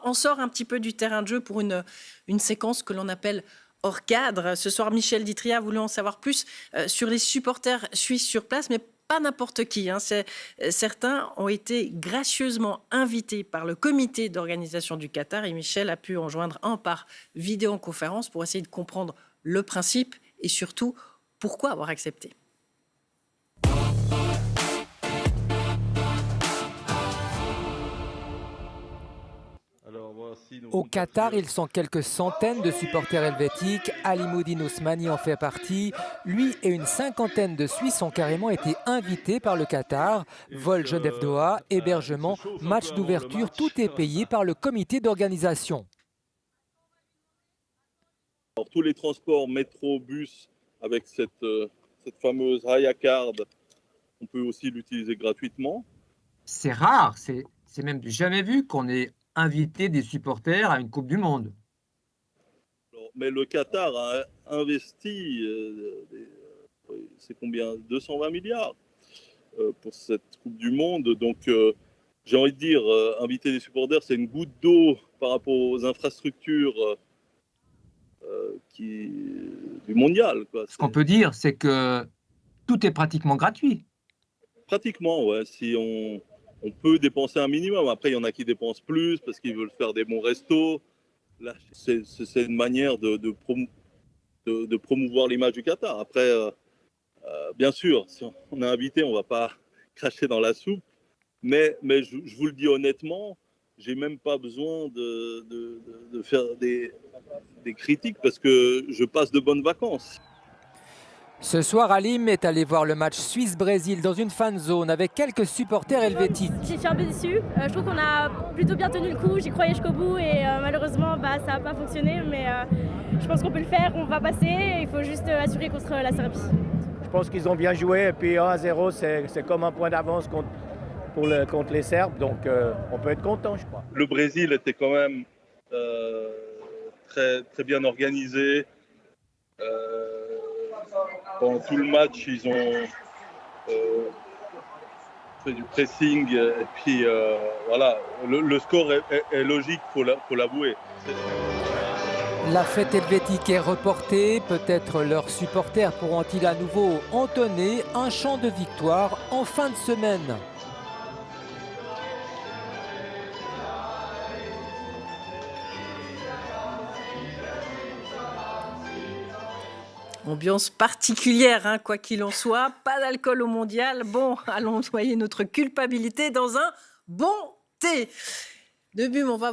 on sort un petit peu du terrain de jeu pour une séquence que l'on appelle hors cadre. Ce soir, Michel Ditria a voulu en savoir plus sur les supporters suisses sur place, mais pas n'importe qui. Certains ont été gracieusement invités par le comité d'organisation du Qatar et Michel a pu en joindre un par vidéoconférence pour essayer de comprendre le principe et surtout pourquoi avoir accepté. Au Qatar, ils sont quelques centaines de supporters helvétiques. Alimoudine Ousmani en fait partie. Lui et une cinquantaine de Suisses ont carrément été invités par le Qatar. Vol Genève-Doha, hébergement, match d'ouverture, tout est payé par le comité d'organisation. Tous les transports, métro, bus, avec cette fameuse Raya Card, on peut aussi l'utiliser gratuitement. C'est rare, c'est même du jamais vu qu'on ait invité des supporters à une Coupe du Monde. Mais le Qatar a investi, c'est combien, 220 milliards pour cette Coupe du Monde. Donc j'ai envie de dire, inviter des supporters, c'est une goutte d'eau par rapport aux infrastructures du mondial, quoi. Ce qu'on peut dire, c'est que tout est pratiquement gratuit. Pratiquement, ouais. Si on peut dépenser un minimum. Après, il y en a qui dépensent plus parce qu'ils veulent faire des bons restos. Là, c'est une manière de promouvoir l'image du Qatar. Après, bien sûr, si on est invité, on ne va pas cracher dans la soupe. Mais je vous le dis honnêtement, j'ai même pas besoin de faire des critiques parce que je passe de bonnes vacances. Ce soir, Alim est allé voir le match Suisse-Brésil dans une fan zone avec quelques supporters helvétiques. J'étais un peu déçue. Je trouve qu'on a plutôt bien tenu le coup. J'y croyais jusqu'au bout et malheureusement, ça n'a pas fonctionné. Mais je pense qu'on peut le faire. On va passer. Il faut juste assurer contre la Serbie. Je pense qu'ils ont bien joué. Et puis 1-0, c'est comme un point d'avance contre les Serbes. Donc on peut être content, je crois. Le Brésil était quand même très, très bien organisé. Pendant tout le match, ils ont fait du pressing et puis voilà, le score est logique, faut l'avouer. La fête helvétique est reportée, peut-être leurs supporters pourront-ils à nouveau entonner un chant de victoire en fin de semaine. Ambiance particulière, quoi qu'il en soit. Pas d'alcool au mondial. Bon, allons noyer notre culpabilité dans un bon thé. De Bume, on va